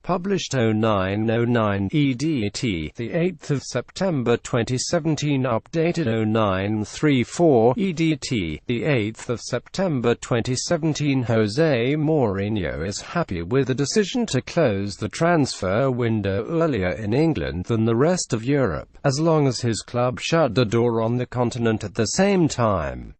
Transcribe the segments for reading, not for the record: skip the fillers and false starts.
Published 0909 EDT, the 8th of September 2017. Updated 0934 EDT, the 8th of September 2017. Jose Mourinho is happy with the decision to close the transfer window earlier in England than the rest of Europe, as long as his club shut the door on the continent at the same time.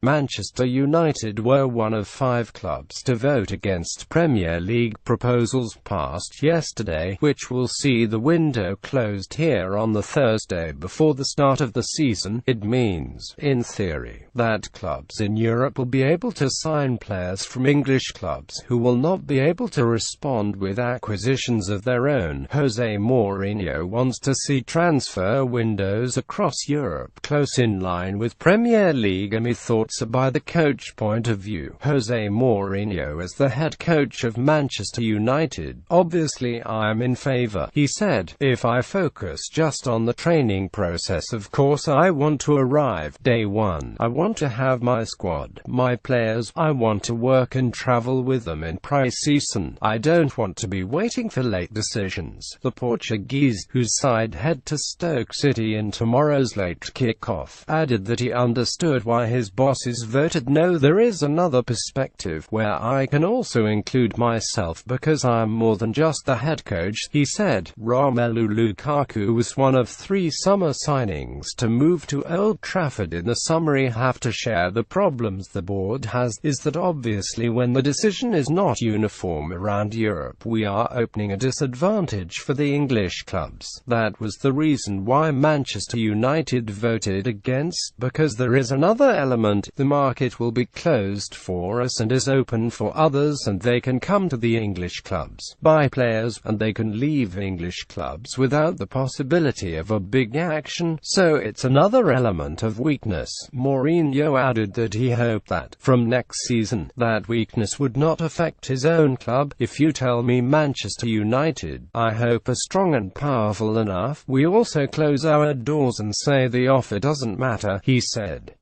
Manchester United were one of 5 clubs to vote against Premier League proposals passed yesterday, which will see the window closed here on the Thursday before the start of the season. It means, in theory, that clubs in Europe will be able to sign players from English clubs who will not be able to respond with acquisitions of their own. Jose Mourinho wants to see transfer windows across Europe close in line with Premier League thoughts. By the coach point of view, Jose Mourinho is the head coach of Manchester United. Obviously I am in favour, he said. If I focus just on the training process, of course I want to arrive day one. I want to have my squad, my players. I want to work and travel with them in preseason. I don't want to be waiting for late decisions. The Portuguese, whose side head to Stoke City in tomorrow's late kick-off, added that he understood why his bosses voted no. There is another perspective, where I can also include myself because I am more than just the head coach, he said. Romelu Lukaku was one of 3 summer signings to move to Old Trafford in the summer. We have to share the problems the board has, is that obviously when the decision is not uniform around Europe, we are opening a disadvantage for the English clubs. That was the reason why Manchester United voted against, because there is another element. The market will be closed for us and is open for others, and they can come to the English clubs, buy players, and they can leave English clubs without the possibility of a big action, so it's another element of weakness. Mourinho added that he hoped that, from next season, that weakness would not affect his own club. If you tell me Manchester United, I hope are strong and powerful enough, we also close our doors and say the offer doesn't matter, he said.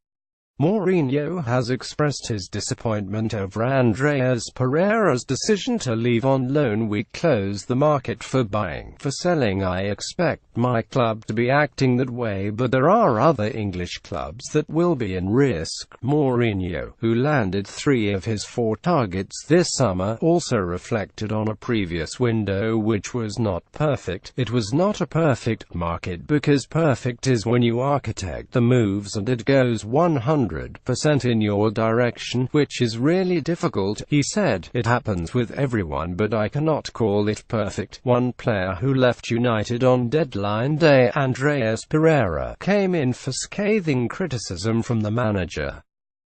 Mourinho has expressed his disappointment over Andreas Pereira's decision to leave on loan. We close the market for buying. For selling, I expect my club to be acting that way, but there are other English clubs that will be in risk. Mourinho, who landed 3 of his 4 targets this summer, also reflected on a previous window which was not perfect. It was not a perfect market because perfect is when you architect the moves and it goes 100% in your direction, which is really difficult, he said. It happens with everyone, but I cannot call it perfect. One player who left United on deadline day, Andreas Pereira, came in for scathing criticism from the manager.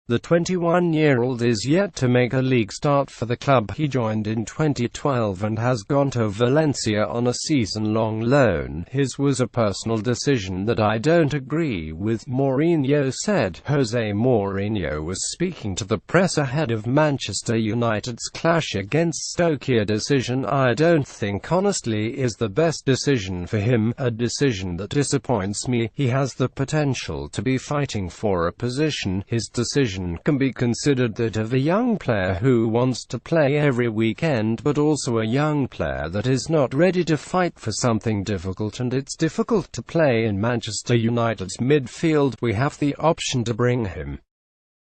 The 21-year-old is yet to make a league start for the club. He joined in 2012 and has gone to Valencia on a season-long loan. His was a personal decision that I don't agree with, Mourinho said. Jose Mourinho was speaking to the press ahead of Manchester United's clash against Stoke. A decision I don't think honestly is the best decision for him, a decision that disappoints me. He has the potential to be fighting for a position. His decision can be considered that of a young player who wants to play every weekend, but also a young player that is not ready to fight for something difficult, and it's difficult to play in Manchester United's midfield. We have the option to bring him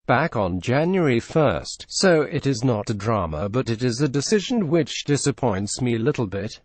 back on January 1st, so it is not a drama, but it is a decision which disappoints me a little bit.